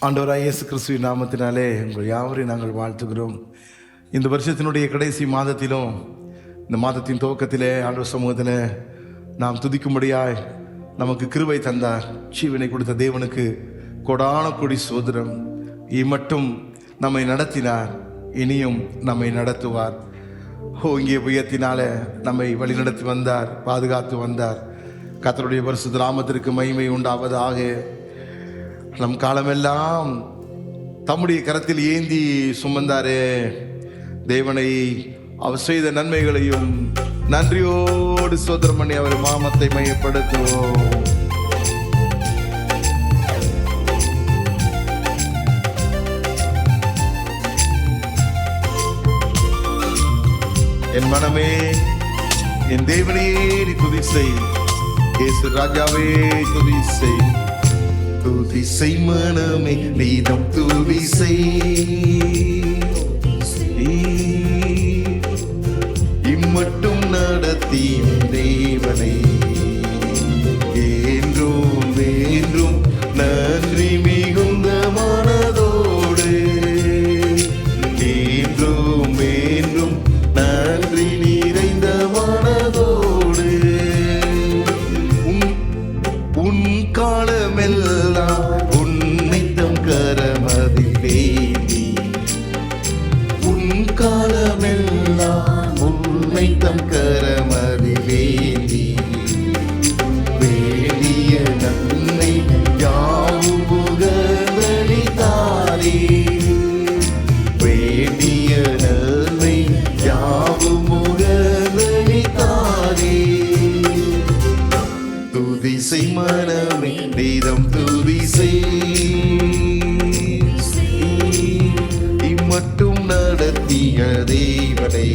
ஆண்டவராய் இயேசு கிறிஸ்துவின் நாமத்தினாலே உங்கள் யாவரையும் நாங்கள் வாழ்த்துகிறோம். இந்த வருஷத்தினுடைய கடைசி மாதத்திலும் இந்த மாதத்தின் துவக்கத்திலே ஆண்டவர் சமூகத்தில் நாம் துதிக்கும்படியாய் நமக்கு கிருபை தந்தார். ஜீவனை கொடுத்த தேவனுக்கு கொடான கொடி சோதரம். இம்மட்டும் நம்மை நடத்தினார், இனியும் நம்மை நடத்துவார். இங்கே புயத்தினால நம்மை வழிநடத்தி வந்தார், பாதுகாத்து வந்தார். கர்த்தருடைய பரிசுத்த நாமத்திற்கு மகிமை உண்டாவதாக. நம் காலமெல்லாம் தம்முடைய கரத்தில் ஏந்தி சுமந்தாரே தேவனை, அவர் செய்த நன்மைகளையும் நன்றியோடு சோதரம் பண்ணி அவர் நாமத்தை மையப்படுத்துவோம். என் மனமே என் தேவனையே நீ துதி செய், இயேசு ராஜாவே துதி செய். துதி செய் மனமே நீதம் துதி செய், இம்மட்டும் நடத்தி தேவனை என்றும் என்றும் நன்றி மிகுந்த மனதோடு, என்றும் என்றும் நன்றி நிறைந்த மனதோடு, உன் காலமெல்லாம் உன்னை தம் கரமதில் ஏந்தி, உன் காலமெல்லாம் உன்னை தம் கரமதில் ஏந்தி, வேண்டிய நன்மை யாவும் புகழ்ந்தளித்தாரே, வேண்டிய நன்மை யாவும் புகழ்ந்தளித்தாரே. துதி செய் மனமே நீதம் துதி செய், இம்மட்டும் நடத்திய தேவனை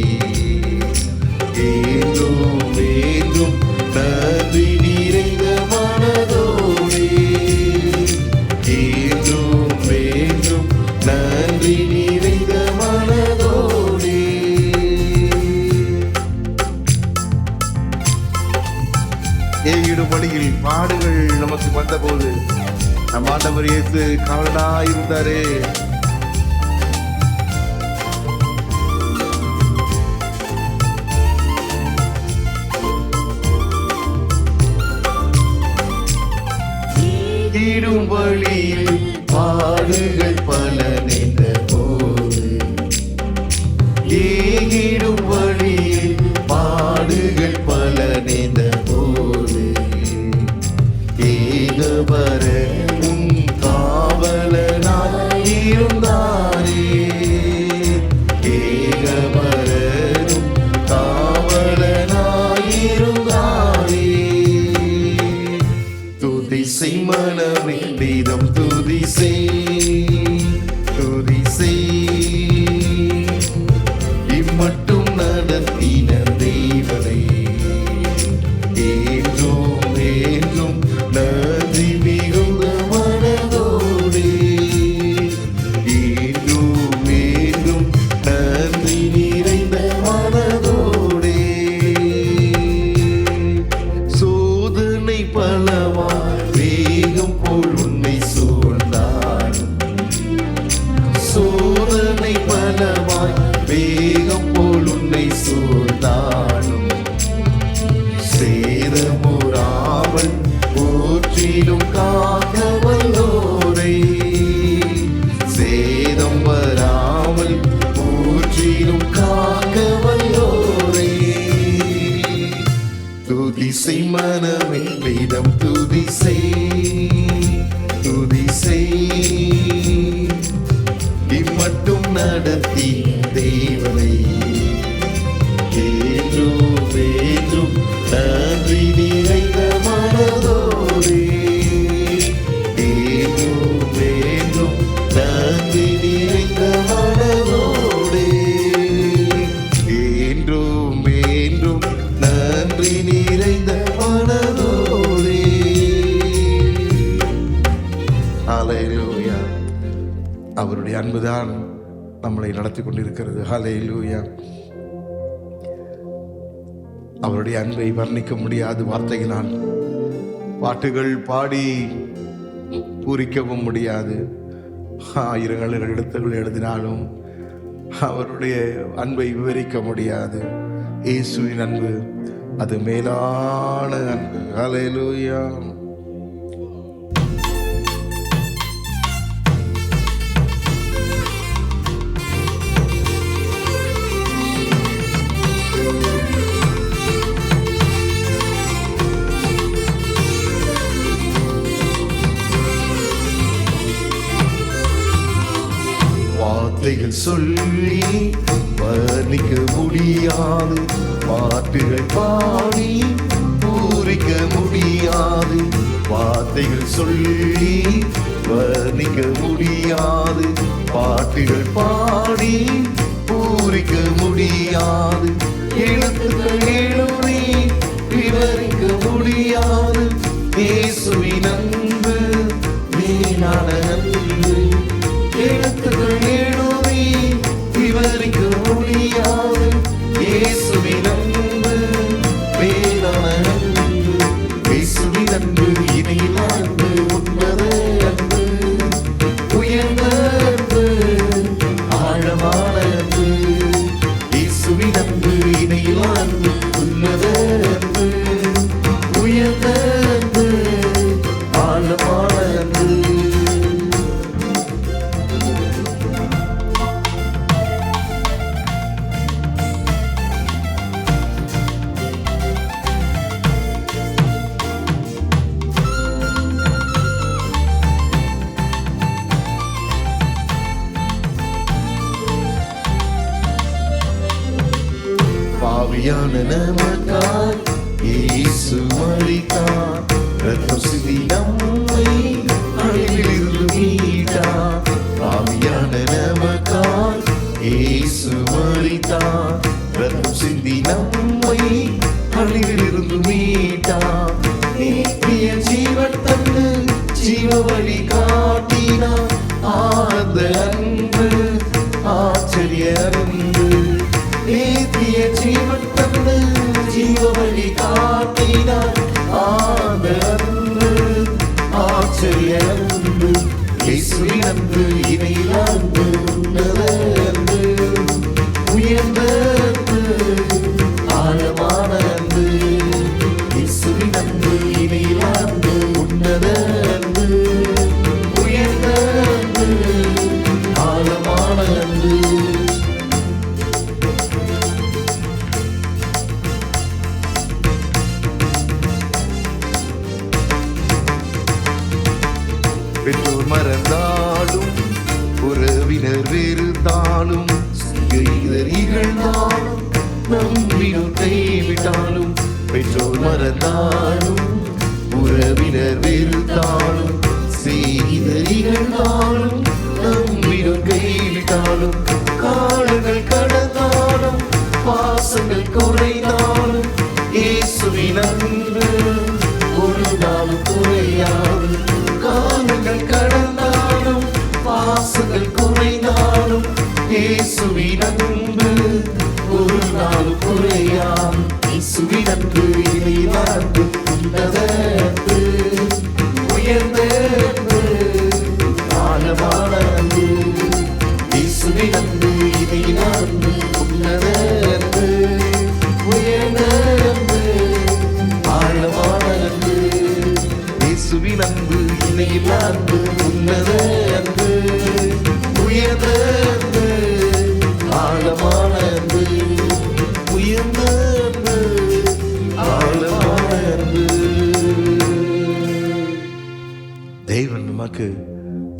என்றும் என்றும் நன்றி நிறைந்த மனதோடே, என்றும் என்றும் நன்றி நிறைந்த மனதோடே. ஏகிடும் வழியில் பாடுகள் நமக்கு வந்தபோது நம் ஆண்டவர் இயேசு காவலாயிருந்தாரே. ஏகிடும் வழியில் பாடுகள் பல நின்ற போது, ஏகிடும் வழியில் பாடுகள் பல நின்ற போது, ஏகபர உன் காவலனாயிருந்தாரே, ஏகபரனும் காவலனாயிருந்தாரே. துதி செய் மனமே நீதம் துதி செய், துதி செய், இம்மட்டும் நடத்தின தேவனை என்றும் என்றும் நன்றி மிகுந்த மனதோடே, என்றும் என்றும் நன்றி நிறைந்த மனதோடே. சோதனை பலவாய் வேகம் போல் உன்னை சூழ்ந்தாலும், சோதனை பலவாய் வேகம் போல் உன்னை சூழ்ந்தாலும், சேதமுறாமல் போற்றிலும் காக்க வல்லோரை, சேதம் வராமல் போற்றிலும் காக்க வல்லோரை. துதி செய் மனமே வேதம் துதி செய், துதி செய், இம்மட்டும் நடத்தி தேவனை என்றும் என்றும் நன்றி நிறைந்த மனதோடே, என்றும் என்றும் நன்றி நிறைந்த மனதோடே, என்றும் என்றும் நன்றி நிறைந்த மனதோடே. ஹல்லேலூயா. அவருடைய அன்புதான் நம்மளை நடத்தி கொண்டிருக்கிறது. ஹல்லேலூயா. அவருடைய அன்பை வர்ணிக்க முடியாது வார்த்தையினால், பாட்டுகள் பாடி பூரிக்கவும் முடியாது. ஆயிரங்கள் எழுத்துக்கள் எழுதினாலும் அவருடைய அன்பை விவரிக்க முடியாது. இயேசுவின் அன்பு அது மேலான அன்பு. ஹல்லேலூயா. வார்த்தைகள் சொல்லி வர்ணிக்க முடியாது, பாட்டுகள் பாடி பூரிக்க முடியாது. வார்த்தைகள் சொல்லி வர்ணிக்க முடியாது, பாட்டுகள் பாடி பூரிக்க முடியாது. எழுத்துக்கள் எழுதி விவரிக்க முடியாது. இயேசுவின் அன்பு மேலான அன்பு. எழுத்துக்கள் எழுதி விவரிக்க முடியாது. இயேசுவின் அன்பு மேலான அன்பு. இயேசுவின் அன்பு இணையில்லா அன்பு, உன்னத அன்பு, உயர்ந்த அன்பு, ஆழமான அன்பு. இயேசுவின் அன்பு இணையில்லா அன்பு, உன்னத அன்பு, உயர்ந்த அன்பு, ஆழமான அன்பு. பாவியான நமக்காய் இயேசு மரித்தார், ரத்தம் சிந்தி நம்மை அழிவிலிருந்து மீட்டார். பாவியான நமக்காய் இயேசு மரித்தார், ரத்தம் சிந்தி நம்மை அழிவிலிருந்து மீட்டார். நித்திய ஜீவன் தந்து ஜீவ வழி காட்டினார். ஆனந்த அன்பு, ஆச்சரிய அன்பு. நித்திய ஜீவன் தந்து ஜீவ வழி காட்டினார். ஆனந்த அன்பு, ஆச்சரிய அன்பு. இயேசுவின் அன்பு இணையில்லா அன்பு, உன்னத அன்பு, உயர்ந்த அன்பு, ஆழமான அன்பு. இயேசுவின் அன்பு இணையில்லா அன்பு, உன்னத அன்பு, உயர்ந்த அன்பு, ஆழமான அன்பு. பெற்றோர் மறந்தாலும் உறவினர் வெறுத்தாலும் சிநேகிதர் இகழ்ந்தாலும் நம்பினோர் கைவிட்டாலும். பெற்றோர் மறந்தாலும் உறவினர் வெறுத்தாலும் சிநேகிதர் இகழ்ந்தாலும் நம்பினோர் கைவிட்டாலும். காலங்கள் கடந்தாலும் பாசங்கள் குறைந்தாலும் இயேசுவின் அன்பு ஒரு நாளும் குறையாது. காலங்கள் கடந்தாலும் பாசங்கள் குறைந்தாலும் இயேசுவின் அன்பு ஒரு நாளும் குறையாது. இயேசுவின் அன்பு இணையில்லா அன்பு, உன்னத அன்பு, உயர்ந்த அன்பு, ஆழமான அன்பு. இயேசுவின் அன்பு இணையில்லா அன்பு, உன்னத அன்பு, உயர்ந்த அன்பு, ஆழமான அன்பு. இயேசுவின் அன்பு இணையில்லா அன்பு, உன்னத அன்பு, உயர்ந்த அன்பு, ஆழமான அன்பு, உயர்ந்த அன்பு, ஆழமான அன்பு. தேவன் நமக்கு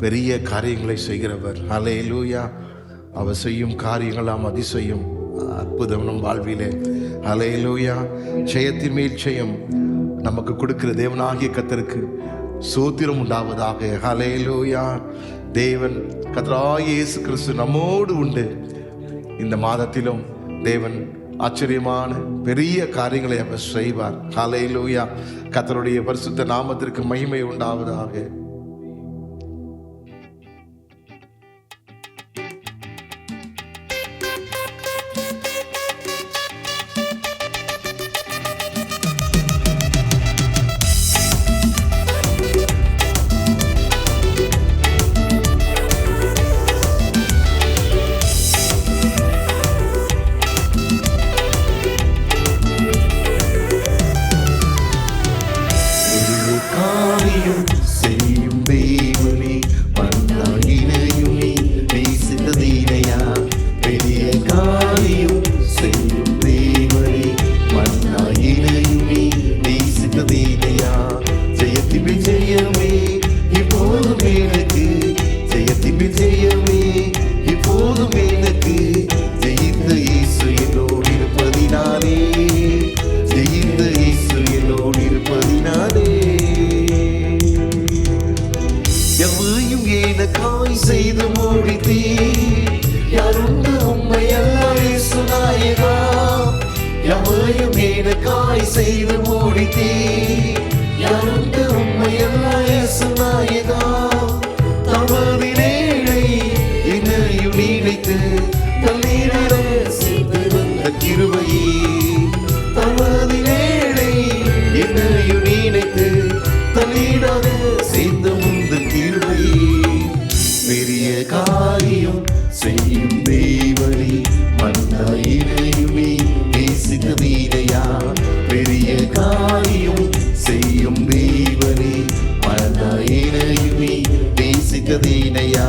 பெரிய காரியங்களை செய்கிறவர். ஹல்லேலூயா. அவர் செய்யும் காரியங்களாம் அதிசயம், அற்புதம் நம் வாழ்விலே. ஹல்லேலூயா. ஜெயத்தின் மேல் ஜெயம் நமக்கு கொடுக்கிற தேவனாகிய கர்த்தருக்கு ஸ்தோத்திரம் உண்டாவதாக. ஹல்லேலூயா. தேவன் கர்த்தராகிய இயேசு கிறிஸ்து நம்மோடு உண்டு. இந்த மாதத்திலும் தேவன் ஆச்சரியமான பெரிய காரியங்களை அவர் செய்வார். ஹல்லேலூயா. கர்த்தருடைய பரிசுத்த நாமத்திற்கு மகிமை உண்டாவதாக. செய்து முடித்தீ. யாருண்டு உம்மை எல்லாம் இயேசு நாயகா, யாவையும் எனக்காய் செய்து முடித்தீ. யாருண்டு உம்மை எல்லாம் இயேசு நாயகா, தமதினேழை என்னையும் நினைத்து தண்ணீரை சேர்த்து வந்த கிருபையே. தமதினேழை என்னையும் நினைத்து தண்ணீராக சேர்த்து வந்த கிருபையே. பெரிய காரியம் செய்யும் தேவனே, மன்னாயினையுமே நேசித்ததீனையா. பெரிய காரியம் செய்யும் தேவனே, மன்னாயினையுமே நேசித்ததீனையா.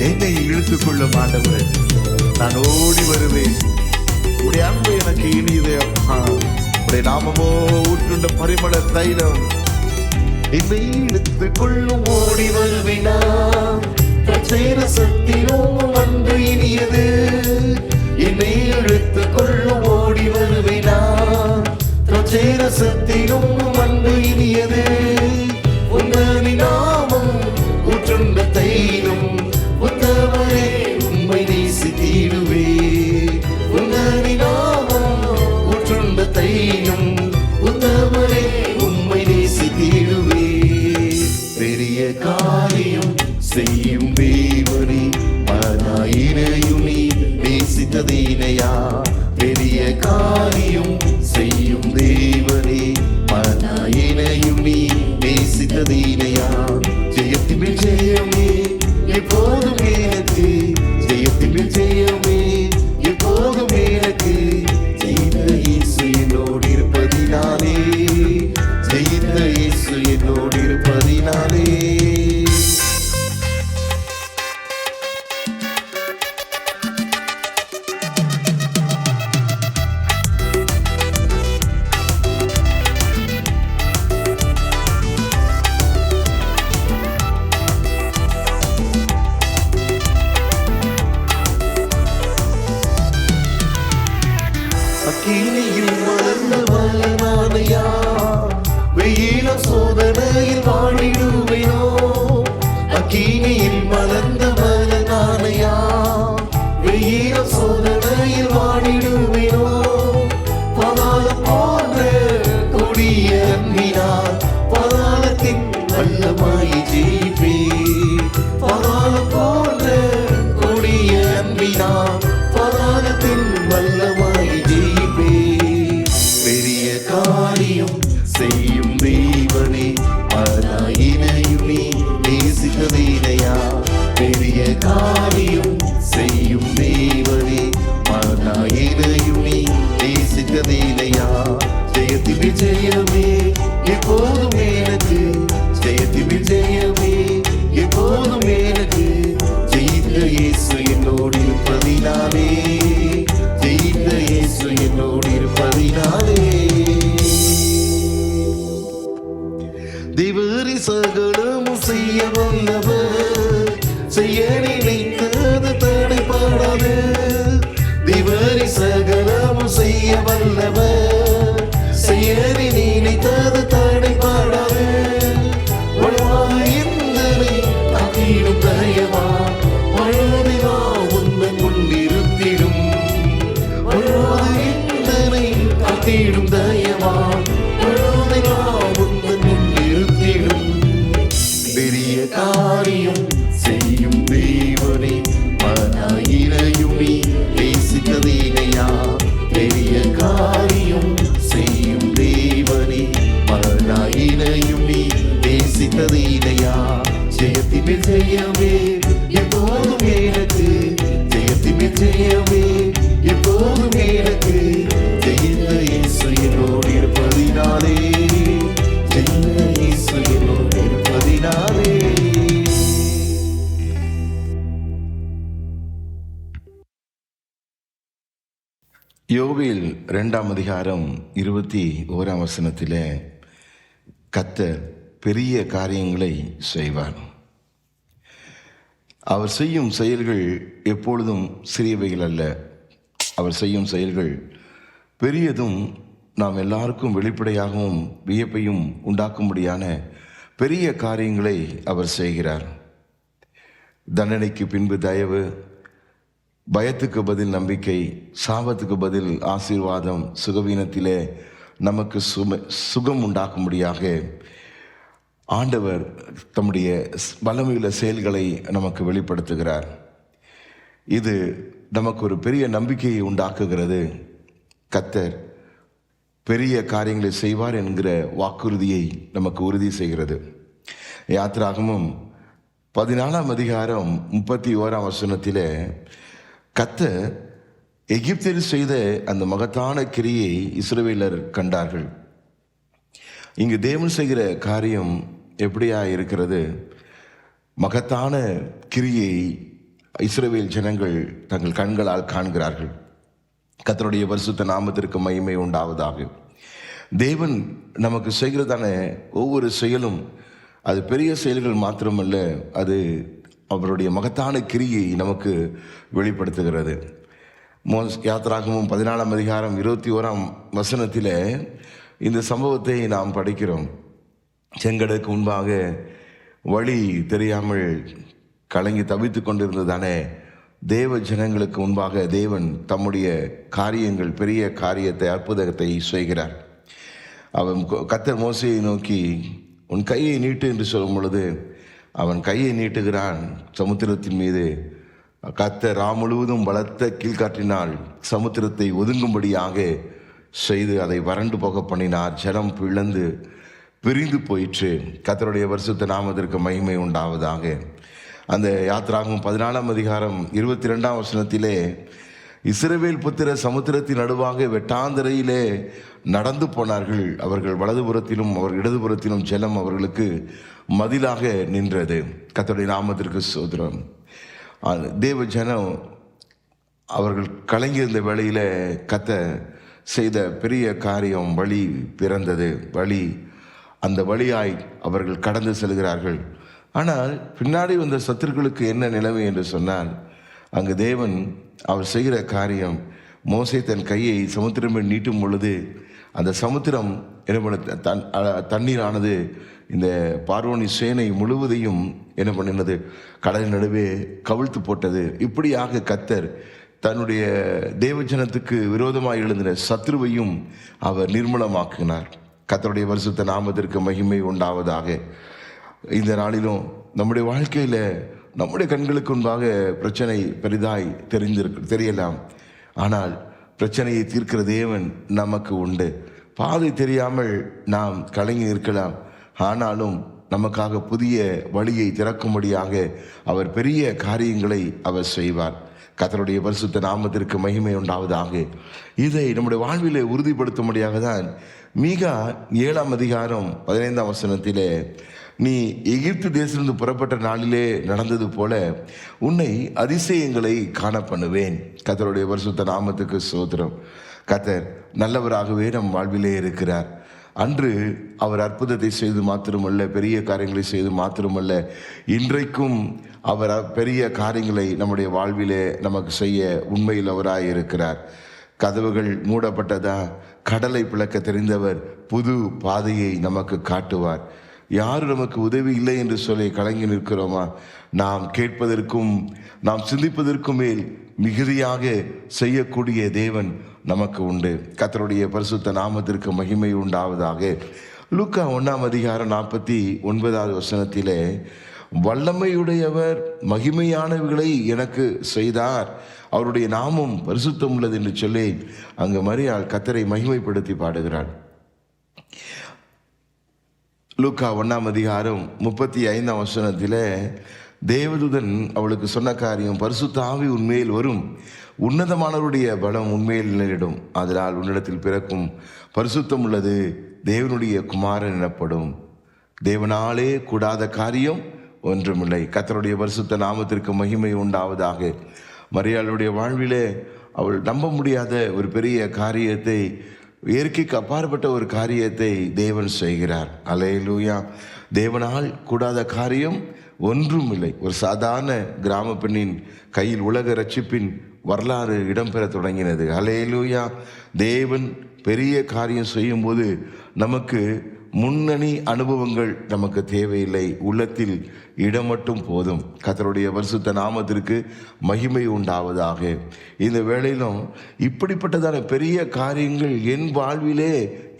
என்னை இழுத்துக் கொள்ளும் ஆண்டவர், நான் ஓடி வருவேன். உடைய அன்பு எனக்கு இனியது அப்பா. உடைய நாமமோ ஊற்றுண்ட பரிமள தைலம். என்னை இழுத்துக் கொள்ளும் ஓடி வருவேனா, சக்தியும் அன்பு இனியது. என்னை இழுத்துக் கொள்ளும் ஓடி வருவேனா, சக்தியும் அன்பு இனியது. உன்னி நாமம் ஊற்றுண்ட தைலம், உத்தமரே உம்மை நேசித்திடுவே. உன்னி நாமம் ஊற்றுண்ட தைலம், உத்தமரே உம்மை நேசித்திடுவே. பெரிய காரியம் செய்யும் தேவனே, மனாயினையும் நீ நேசித்ததீனையா. பெரிய காரியம் செய்யும் தேவனே, மனாயினையும் நீ நேசித்ததீனையா. ஜெயத்தின் ஜெயமே எப்போதும் எனக்கு, ஜெயத்தின் ஜெயமே எப்போதும் எனக்கு. ஜெயித்த இயேசு என்னோடு இருப்பதினாலே, ஜெயித்த இயேசு என்னோடு இருப்பதினாலே. அக்கினியில் மலர்ந்த மலனானையா, வெயிலும் சோதனையில் வாடிடுவேனோ. அக்கினியில் மலர்ந்த மலனானையா, வெயிலும் சோதனையில் வாடிடுவேனோ. பதாளம் போன்ற கொடிய அன்பினால் பதாளத்தின் வல்லமாய் ஜெயிப்பே. பதாளம் போன்ற கொடிய அன்பினால் பதாளத்தின் வல்லமாய் ஜெயிப்பே. பெரிய காரியம் செய்யும் தேவனே, மனாயினையும் நீ நேசித்ததீனையா. பெரிய காரியம் செய்யும் தேவனே, மனாயினையும் நீ நேசித்ததீனையா. ஜெயத்தின் விஜயமே எப்போதும் எனக்கு, ஜெயத்தின் விஜயமே எப்போதும் எனக்கு. ஜெயித்த இயேசு என்னோடு இருப்பதினாலே, ஜெயித்த இயேசு என்னோடு இருப்பதினாலே. தேவரி சகலமும் செய்ய வல்லவர், செய்ய நினைத்தது தடைபடாது. தேவரி சகலமும் செய்ய வல்லவர், செய்ய நினைத்தது தடைபடாது. வலுவாக எந்தனை காத்திடும் தயவா, வழுதிவா உந்தன் முன்னிறுத்திடும். வலுவாக எந்தனை காத்திடும் தயவா, வழுதிவா உந்தன் முன்னிறுத்திடும். பெரிய காரியம் செய்யும் தேவனே, மனாயினையும் நீ நேசித்ததீனையா. பெரிய காரியம் செய்யும் தேவனே, மனாயினையும் நீ நேசித்ததீனையா. ஜெயத்தின் ஜெயமே எப்போதும் எனக்கு, ஜெயத்தின் ஜெயமே எப்போதும் எனக்கு. ஜெயித்த இயேசு என்னோடு இருப்பதினாலே, ஜெயித்த இயேசு என்னோடு இருப்பதினாலே. யோவேல் 2ஆம் அதிகாரம் 21ஆம் வசனத்திலே கர்த்தர் பெரிய காரியங்களை செய்வார். அவர் செய்யும் செயல்கள் எப்பொழுதும் சிறியவைகள் அல்ல. அவர் செய்யும் செயல்கள் பெரியதும் நாம் எல்லாருக்கும் வெளிப்படையாகவும் வியப்பையும் உண்டாக்கும்படியான பெரிய காரியங்களை அவர் செய்கிறார். தண்டனைக்கு பின்பு தயவு, பயத்துக்கு பதில் நம்பிக்கை, சாபத்துக்கு பதில் ஆசீர்வாதம், சுகவீனத்திலே நமக்கு சுகம் உண்டாக்கும்படியாக ஆண்டவர் தம்முடைய வல்லமையுள்ள செயல்களை நமக்கு வெளிப்படுத்துகிறார். இது நமக்கு ஒரு பெரிய நம்பிக்கையை உண்டாக்குகிறது. கர்த்தர் பெரிய காரியங்களை செய்வார் என்கிற வாக்குறுதியை நமக்கு உறுதி செய்கிறது. யாத்திராகமம் 14ஆம் அதிகாரம் 31ஆம் வசனத்திலே கர்த்தர் எகிப்தில் செய்த அந்த மகத்தான கிரியை இஸ்ரவேலர் கண்டார்கள். இங்கு தேவன் செய்கிற காரியம் எப்படியா இருக்கிறது? மகத்தான கிரியை இஸ்ரவேல் ஜனங்கள் தங்கள் கண்களால் காண்கிறார்கள். கர்த்தருடைய பரிசுத்த நாமத்திற்கு மகிமை உண்டாவதாக. தேவன் நமக்கு செய்கிறதான ஒவ்வொரு செயலும் அது பெரிய செயல்கள் மாத்திரமல்ல, அது அவருடைய மகத்தான கிரியை நமக்கு வெளிப்படுத்துகிறது. யாத்திராகமம் 14ஆம் அதிகாரம் 21ஆம் வசனத்தில் இந்த சம்பவத்தை நாம் படிக்கிறோம். செங்கடலுக்கு முன்பாக வழி தெரியாமல் கலங்கி தவித்து கொண்டிருந்ததானே தேவ ஜனங்களுக்கு முன்பாக தேவன் தம்முடைய காரியங்கள், பெரிய காரியத்தை, அற்புதத்தை செய்கிறார். அவன் கர்த்தர் மோசேயை நோக்கி உன் கையை நீட்டு என்று சொல்லும் பொழுது அவன் கையை நீட்டுகிறான். சமுத்திரத்தின் மீது கர்த்தர் முழுவதும் பலத்த கீழ்காற்றினால் சமுத்திரத்தை ஒதுங்கும்படியாக செய்து அதை வறண்டு போக பண்ணினார். ஜலம் பிளந்து பிரிந்து போயிற்று. கர்த்தருடைய பரிசுத்த நாமத்திற்கு மகிமை உண்டாவதாக. அந்த யாத்திராகமம் 14ஆம் அதிகாரம் 22ஆம் வசனத்திலே இஸ்ரவேல் புத்திர சமுத்திரத்தின் நடுவாக வெட்டாந்தரையிலே நடந்து போனார்கள். அவர்கள் வலதுபுறத்திலும் அவர் இடதுபுறத்திலும் ஜலம் அவர்களுக்கு மதிலாக நின்றது. கர்த்தருடைய நாமத்திற்கு ஸ்தோத்திரம். தேவ ஜனம் அவர்கள் கலங்கியிருந்த வேளையில கர்த்தர் செய்த பெரிய காரியம், வழி பிறந்தது. அந்த வழியாய் அவர்கள் கடந்து செல்கிறார்கள். ஆனால் பின்னாடி வந்த சத்துருக்களுக்கு என்ன நிலைமை என்று சொன்னால், அங்கு தேவன் அவர் செய்கிற காரியம், மோசே தன் கையை சமுத்திரம் நீட்டும் பொழுது அந்த சமுத்திரம் என்ன பண்ண தண்ணீரானது இந்த பார்வோனி சேனை முழுவதையும் என்ன பண்ணினது, கடலின் நடுவே கவிழ்த்து போட்டது. இப்படியாக கர்த்தர் தன்னுடைய தேவஜனத்துக்கு விரோதமாக எழுந்தின சத்ருவையும் அவர் நிர்மூலமாக்கினார். கர்த்தருடைய பரிசுத்த நாமத்திற்கு மகிமை உண்டாவதாக. இந்த நாளிலும் நம்முடைய வாழ்க்கையில் நம்முடைய கண்களுக்கு முன்பாக பிரச்சனை பெரிதாய் தெரியலாம். ஆனால் பிரச்சனையை தீர்க்கிற தேவன் நமக்கு உண்டு. பாதை தெரியாமல் நாம் கலங்கி நிற்கலாம். ஆனாலும் நமக்காக புதிய வழியை திறக்கும்படியாக அவர் பெரிய காரியங்களை அவர் செய்வார். கர்த்தருடைய பரிசுத்த நாமத்திற்கு மகிமை உண்டாவதாக. இதை நம்முடைய வாழ்விலே உறுதிப்படுத்தும்படியாக தான் மீகா 7ஆம் அதிகாரம் 15ஆம் வசனத்திலே நீ எகிப்து தேசத்திலிருந்து புறப்பட்ட நாளிலே நடந்தது போல உன்னை அதிசயங்களை காண பண்ணுவேன். கர்த்தருடைய பரிசுத்த நாமத்துக்கு ஸ்தோத்திரம். கர்த்தர் நல்லவராகவே நம் வாழ்விலே இருக்கிறார். அன்று அவர் அற்புதத்தை செய்து மாத்திரமல்ல, பெரிய காரியங்களை செய்து மாத்திரமல்ல, இன்றைக்கும் அவர் பெரிய காரியங்களை நம்முடைய வாழ்விலே நமக்கு செய்ய உண்மையில் அவராய் இருக்கிறார். கதவுகள் மூடப்பட்டதா, கடலை பிளக்க தெரிந்தவர் புது பாதையை நமக்கு காட்டுவார். யாரும் நமக்கு உதவி இல்லை என்று சொல்லி கலங்கி நிற்கிறோமா? நாம் கேட்பதற்கும் நாம் சிந்திப்பதற்கும் மேல் மிகுதியாக செய்யக்கூடிய தேவன் நமக்கு உண்டு. கர்த்தருடைய பரிசுத்த நாமத்திற்கு மகிமை உண்டாவதாக. லூக்கா 1ஆம் அதிகாரம் 49ஆவது வசனத்திலே வல்லமையுடையவர் மகிமையானவைகளை எனக்கு செய்தார், அவருடைய நாமம் பரிசுத்தம் உள்ளது என்று சொல்லி அங்கு மரியாள் கர்த்தரை மகிமைப்படுத்தி பாடுகிறாள். லூக்கா 1ஆம் அதிகாரம் 35ஆம் வசனத்திலே தேவதூதன் அவளுக்கு சொன்ன காரியம், பரிசுத்த ஆவி உன்மேல் வரும், உன்னதமானவருடைய பலம் உண்மையில் நிலையிடும், அதனால் உன்னிடத்தில் பிறக்கும் பரிசுத்தம் உள்ளது தேவனுடைய குமாரன் எனப்படும். தேவனாலே கூடாத காரியம் ஒன்றுமில்லை. கர்த்தருடைய பரிசுத்த நாமத்திற்கு மகிமை உண்டாவதாக. மரியாளுடைய வாழ்விலே அவள் நம்ப முடியாத ஒரு பெரிய காரியத்தை, இயற்கைக்கு அப்பாற்பட்ட ஒரு காரியத்தை தேவன் செய்கிறார். அல்லேலூயா. தேவனால் கூடாத காரியம் ஒன்றும் இல்லை. ஒரு சாதாரண கிராம பெண்ணின் கையில் உலக ரட்சிப்பின் வரலாறு இடம்பெற தொடங்கினது. ஹல்லேலூயா. தேவன் பெரிய காரியம் செய்யும்போது நமக்கு முன்னணி அனுபவங்கள் நமக்கு தேவையில்லை, உள்ளத்தில் இடம் மட்டும் போதும். கர்த்தருடைய பரிசுத்த நாமத்திற்கு மகிமை உண்டாவதாக. இந்த வேளையிலும் இப்படிப்பட்டதான பெரிய காரியங்கள் என் வாழ்விலே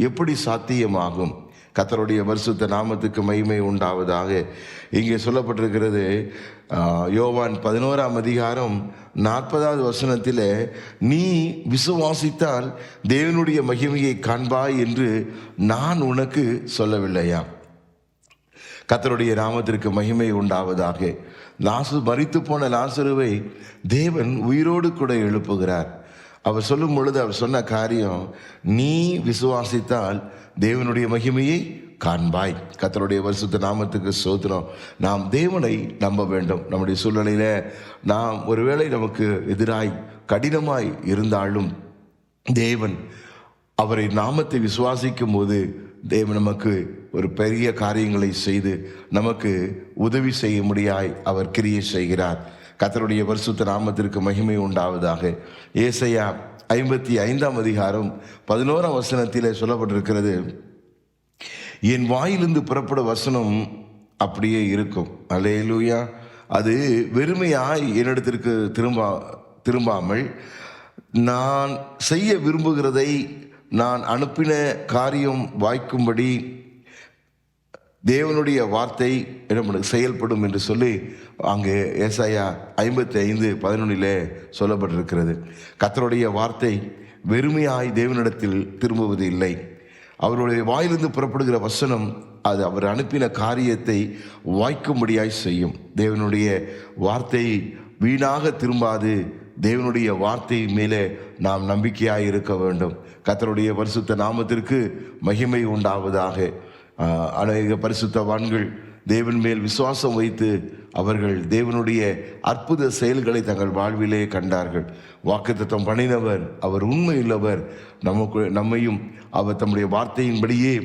எப்படி சாத்தியமாகும்? கர்த்தருடைய பரிசுத்த நாமத்துக்கு மகிமை உண்டாவதாக. இங்கே சொல்லப்பட்டிருக்கிறது, யோவான் 11ஆம் அதிகாரம் 40வது வசனத்தில், நீ விசுவாசித்தால் தேவனுடைய மகிமையை காண்பாய் என்று நான் உனக்கு சொல்லவில்லையா? கர்த்தருடைய நாமத்திற்கு மகிமை உண்டாவதாக. மரித்து போன லாசருவை தேவன் உயிரோடு கூட எழுப்புகிறார். அவர் சொல்லும் பொழுது அவர் சொன்ன காரியம், நீ விசுவாசித்தால் தேவனுடைய மகிமையை காண்பாய். கர்த்தருடைய பரிசுத்த நாமத்துக்கு ஸ்தோத்திரம். நாம் தேவனை நம்ப வேண்டும். நம்முடைய சூழ்நிலையில நாம் ஒருவேளை நமக்கு எதிராய் கடினமாய் இருந்தாலும் தேவன் அவரை நாமத்தை விசுவாசிக்கும் போது தேவன் நமக்கு ஒரு பெரிய காரியங்களை செய்து நமக்கு உதவி செய்ய முடியாய் அவர் கிரியை செய்கிறார். கர்த்தருடைய பரிசுத்த நாமத்திற்கு மகிமை உண்டாவதாக. ஏசாயா 55ஆம் அதிகாரம் 11ஆம் வசனத்திலே சொல்லப்பட்டிருக்கிறது, என் வாயிலிருந்து புறப்படும் வசனம் அப்படியே இருக்கும். அல்லேலூயா. அது வெறுமையாய் என்னிடத்திற்கு திரும்பாமல் நான் செய்ய விரும்புகிறதை நான் அனுப்பின காரியம் வாய்க்கும்படி தேவனுடைய வார்த்தை என்ன செயல்படும் என்று சொல்லி அங்கே ஏசாயா 55:11 சொல்லப்பட்டிருக்கிறது. கர்த்தருடைய வார்த்தை வெறுமையாய் தேவனிடத்தில் திரும்புவது இல்லை. அவருடைய வாயிலிருந்து புறப்படுகிற வசனம் அது அவர் அனுப்பின காரியத்தை வாய்க்கும்படியாய் செய்யும். தேவனுடைய வார்த்தை வீணாக திரும்பாது. தேவனுடைய வார்த்தை மேலே நாம் நம்பிக்கையாய் இருக்க வேண்டும். கர்த்தருடைய பரிசுத்த நாமத்திற்கு மகிமை உண்டாவதாக. அநேக பரிசுத்தவான்கள் தேவன் மேல் விசுவாசம் வைத்து அவர்கள் தேவனுடைய அற்புத செயல்களை தங்கள் வாழ்விலே கண்டார்கள். வாக்குத்தத்தம் பண்ணினவர் அவர் உண்மையுள்ளவர். நம்மையும் அவர் தம்முடைய வார்த்தையின்படியே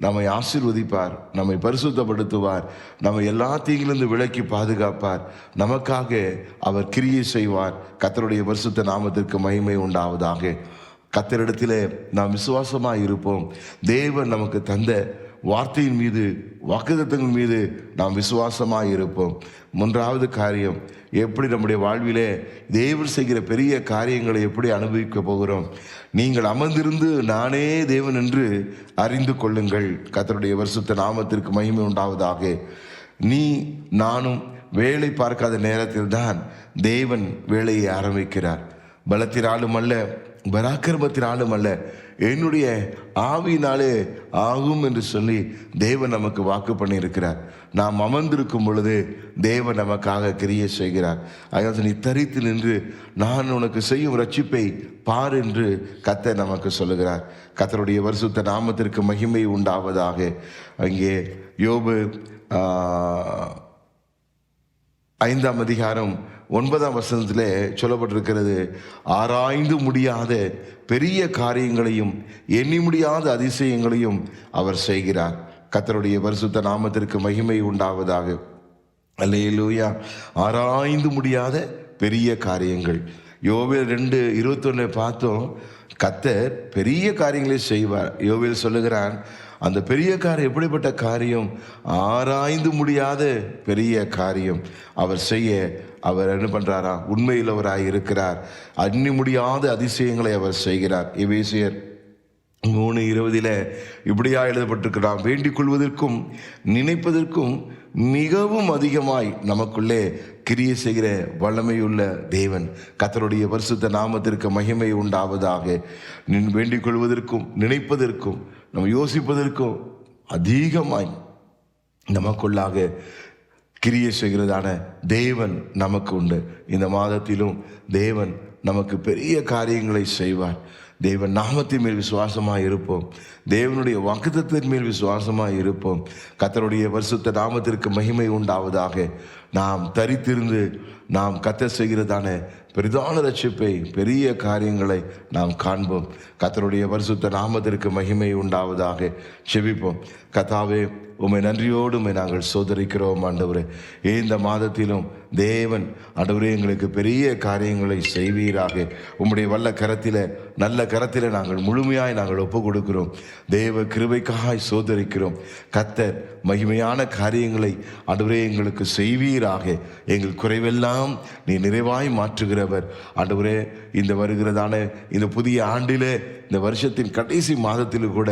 நம்மை ஆசீர்வதிப்பார், நம்மை பரிசுத்தப்படுத்துவார், நம்மை எல்லா தீங்கிலிருந்து விலக்கி பாதுகாப்பார். நமக்காக அவர் கிரியை செய்வார். கர்த்தருடைய பரிசுத்த நாமத்திற்கு மகிமை உண்டாவதாக. கர்த்தரிடத்திலே நாம் விசுவாசமாய் இருப்போம். தேவன் நமக்கு தந்த வார்த்தையின் மீது, வாக்குத்தத்தங்கள் மீது நாம் விசுவாசமாய் இருப்போம். மூன்றாவது காரியம், எப்படி நம்முடைய வாழ்விலே தேவன் செய்கிற பெரிய காரியங்களை எப்படி அனுபவிக்க போகிறோம்? நீங்கள் அமர்ந்திருந்து நானே தேவன் என்று அறிந்து கொள்ளுங்கள். கர்த்தருடைய பரிசுத்த நாமத்திற்கு மகிமை உண்டாவதாக. நீ நானும் வேலை பார்க்காத நேரத்தில் தான் தேவன் வேலையை ஆரம்பிக்கிறார். பலத்தினாலும் அல்ல, பராக்கிரமத்தினாலும் அல்ல, என்னுடைய ஆவியினாலே ஆகும் என்று சொல்லி தேவன் நமக்கு வாக்கு பண்ணியிருக்கிறார். நாம் அமர்ந்திருக்கும் பொழுது தேவன் நமக்காக கிரியை செய்கிறார். அதாவது நீ தரித்து நின்று நான் உனக்கு செய்யும் ரட்சிப்பை பார் என்று கர்த்தர் நமக்கு சொல்லுகிறார். கர்த்தருடைய பரிசுத்த நாமத்திற்கு மகிமை உண்டாவதாக. அங்கே யோபு 5ஆம் அதிகாரம் 9ஆம் வசனத்திலே சொல்லப்பட்டிருக்கிறது, ஆராய்ந்து முடியாத பெரிய காரியங்களையும் எண்ணி முடியாத அதிசயங்களையும் அவர் செய்கிறார். கர்த்தருடைய பரிசுத்த நாமத்திற்கு மகிமை உண்டாவதாக. அல்லேலூயா. ஆராய்ந்து முடியாத பெரிய காரியங்கள். யோவேல் 2:21 பார்த்தோம். கர்த்தர் பெரிய காரியங்களை செய்வார். யோவேல் சொல்லுகிறான், அந்த பெரிய காரியம் எப்படிப்பட்ட காரியம்? ஆராய்ந்து முடியாத பெரிய காரியம் அவர் செய்ய அவர் என்ன பண்றாரா? உண்மையுள்ளவராய் இருக்கிறார். எண்ணி முடியாத அதிசயங்களை அவர் செய்கிறார். எபேசியர் 3:20 இப்படியா எழுதப்பட்டிருக்கு, நாம் வேண்டிக் கொள்வதற்கும் நினைப்பதற்கும் மிகவும் அதிகமாய் நமக்குள்ளே கிரியை செய்கிற வல்லமையுள்ள தேவன். கர்த்தருடைய பரிசுத்த நாமத்திற்கு மகிமை உண்டாவதாக. வேண்டிக் கொள்வதற்கும் நினைப்பதற்கும் நம்ம யோசிப்பதற்கும் அதிகமாய் நமக்குள்ளாக கிரியை செய்கிறதான தேவன் நமக்கு உண்டு. இந்த மாதத்திலும் தேவன் நமக்கு பெரிய காரியங்களை செய்வார். தேவன் நாமத்தின் மேல் விசுவாசமாக இருப்போம். தேவனுடைய வாக்குத்தத்தின் மேல் விசுவாசமாக இருப்போம். கர்த்தருடைய பரிசுத்த நாமத்திற்கு மகிமை உண்டாவதாக. நாம் தரித்திருந்து நாம் கர்த்தர் செய்கிறதான பெரிதான ரட்சிப்பை, பெரிய காரியங்களை நாம் காண்போம். கர்த்தருடைய பரிசுத்த நாமத்திற்கு மகிமை உண்டாவதாக. செபிப்போம். கர்த்தாவே, உம்மை நன்றியோடு நாங்கள் சோதரிக்கிறோம் ஆண்டவரே. இந்த மாதத்திலும் தேவன் ஆண்டவரே எங்களுக்கு பெரிய காரியங்களை செய்வீராக. உம்முடைய வல்ல கரத்திலே, நல்ல கரத்திலே நாங்கள் முழுமையாய் நாங்கள் ஒப்பு கொடுக்கிறோம். தேவ கிருபைக்காய் சோதரிக்கிறோம். கர்த்தர் மகிமையான காரியங்களை ஆண்டவரே எங்களுக்கு செய்வீராக. எங்கள் குறைவெல்லாம் நீ நிறைவாய் மாற்றுகிறவர் ஆண்டவரே. இந்த வருகிறதான இந்த புதிய ஆண்டிலே, இந்த வருஷத்தின் கடைசி மாதத்தில் கூட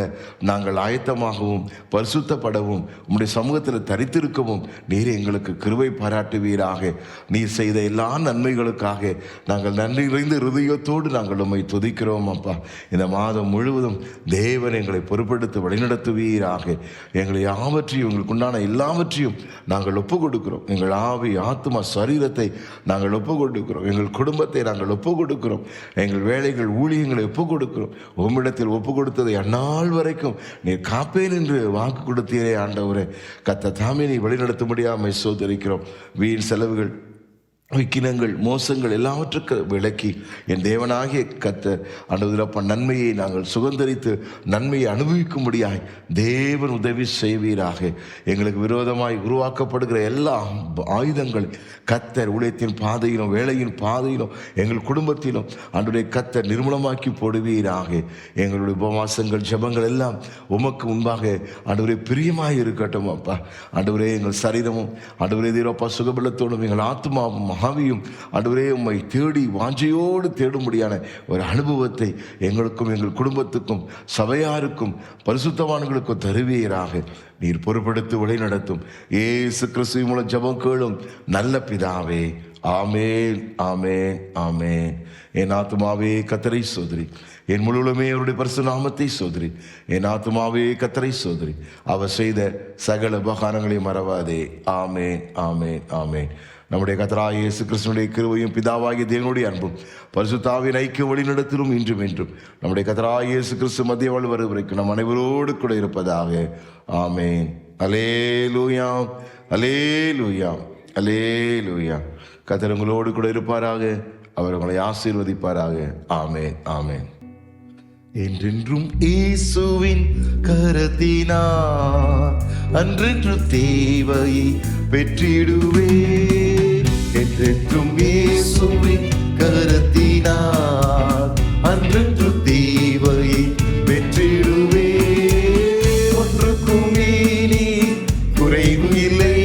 நாங்கள் ஆயத்தமாகவும் பரிசுத்தப்படவும் உம்முடைய சமூகத்தில் தரித்திருக்கவும் நீர் எங்களுக்கு கிருபை பாராட்டுவீராக. நீர் செய்த எல்லா நன்மைகளுக்காக நாங்கள் நன்றி நிறைந்த இருதயத்தோடு நாங்கள் உம்மை துதிக்கிறோம் அப்பா. இந்த மாதம் முழுவதும் தேவன் எங்களை பொறுப்படுத்தி வழிநடத்துவீராக. எங்களை யாவற்றையும், எங்களுக்கு உண்டான எல்லாவற்றையும் நாங்கள் ஒப்பு கொடுக்கிறோம். எங்கள் ஆவி, ஆத்மா, சரீரத்தை நாங்கள் ஒப்பு கொடுக்கிறோம். எங்கள் குடும்பத்தை நாங்கள் ஒப்பு கொடுக்கிறோம். எங்கள் வேலைகள், ஊழியங்களை ஒப்பு கொடுக்கிறோம். உம்மிடத்தில் ஒப்பு கொடுத்ததை அந்நாள் வரைக்கும் நீர் காப்பேன் என்று வாக்கு கொடுத்தீரே ஆண்டவரே. கர்த்தர் தாமே நீ வழிநடத்தும்படியாக சோதரிக்கிறோம். வீண் செலவுகள், விக்கினங்கள், மோசங்கள் எல்லாவற்றுக்கு விலக்கி என் தேவனாகிய கர்த்தர் ஆண்டவரப்பா நன்மையை நாங்கள் சுதந்தரித்து நன்மையை அனுபவிக்கும்படியாய் தேவன் உதவி செய்வீராக. எங்களுக்கு விரோதமாய் உருவாக்கப்படுகிற எல்லா ஆயுதங்கள் கர்த்தர் ஊழியத்தின் பாதையிலும், வேலையின் பாதையிலும், எங்கள் குடும்பத்திலும் ஆண்டவரே கர்த்தர் நிர்மூலமாக்கி போடுவீராக. எங்களுடைய உபவாசங்கள், ஜெபங்கள் எல்லாம் உமக்கு முன்பாக ஆண்டவரே பிரியமாய் இருக்கட்டும் அப்பா. ஆண்டவரே எங்கள் சரீரமும் ஆண்டவரே தேவப்பா சுகபலத்தோடும், எங்கள் ஆத்மாவும் ஆவியும் ஆண்டவரே உம்மை தேடி வாஞ்சையோடு தேடும்படியான ஒரு அனுபவத்தை எங்களுக்கும், எங்கள் குடும்பத்துக்கும், சபையாருக்கும், பரிசுத்தவான்களுக்கும் தருவீராக. நீர் பொறுப்படுத்தி வழி நடத்தும். இயேசு கிறிஸ்து மூலம் ஜெபம் கேளும் நல்ல பிதாவே. ஆமென், ஆமென், ஆமென். என் ஆத்துமாவே கர்த்தரை சோதரி, என் முழுவதுமே அவருடைய பரிசுத்த நாமத்தை சோதரி. என் ஆத்துமாவே கர்த்தரை சோதரி, அவர் செய்த சகல உபகாரங்களை மறவாதே. ஆமென், ஆமென், ஆமென். நம்முடைய கர்த்தராகிய இயேசு கிறிஸ்துவினுடைய கிருபையும், பிதாவாகிய தேவனுடைய அன்பும், பரிசுத்த ஆவியின் ஐக்கிய வழிநடத்தலும் இன்றும் என்றும் நம்முடைய கர்த்தராகிய இயேசு கிறிஸ்து மத்திய வாழ் வரும் வரைக்கும் நம் அனைவரோடு கூட இருப்பதாக. ஆமென். அல்லேலூயா, அல்லேலூயா, அல்லேலூயா. கர்த்தர் உங்களோடு கூட இருப்பாராக. அவர் உங்களை ஆசீர்வதிப்பாராக. ஆமென், ஆமென். என்றென்றும் இயேசுவின் கரத்தினார் அன்றென்று தேவையை பெற்றிடுவேன். என்றென்றும் இயேசுவின் கரத்தினார் அன்றென்று தேவையை பெற்றிடுவேன். ஒன்றுக்கும் இனி குறைவு இல்லை,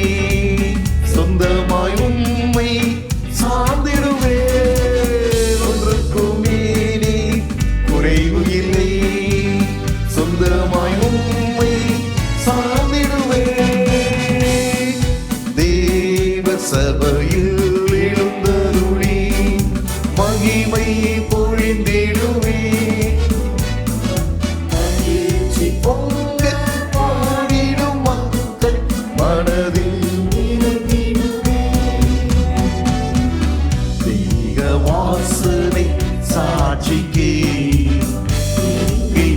சொந்தமாய் உம்மை சார்ந்திடுவேன். ஒன்றுக்கும் இனி குறைவு இல்லை, சொந்தமாய் உம்மை சார்ந்திடுவேன். தேவ சபையில் எழுந்தருளி மகிமை பொழிந்திடுவேன். பொங்க பாடிடும் மக்கள் மனதில் தெய்வ வாசனை சாட்சிக்கே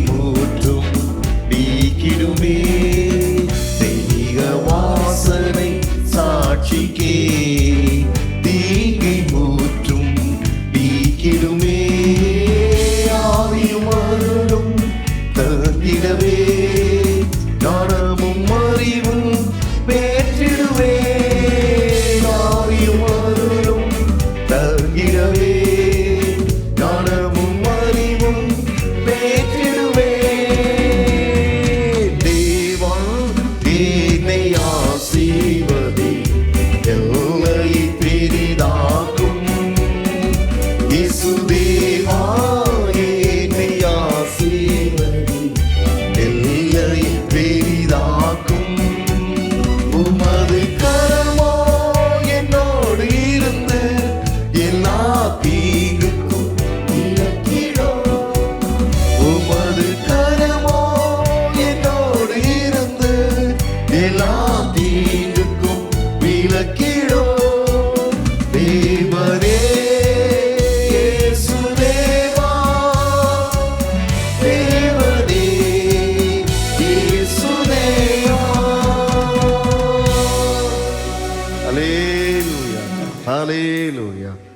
மூற்றும் நீக்கிடுமே. தெய்வ வாசனை சாட்சிக்கே தீங்கை மூற்றும் நீக்கிடுமே. ஆவியும் அருளும் தந்திடவே, ஞானமும் அறிவும் பெற்றிடுவே. ஆவியும் அருளும் தந்திடவே, ஞானமும் அறிவும் பெற்றிடுவே. தேவன் என்னை ஆசீர்வதி, ஹalleluya.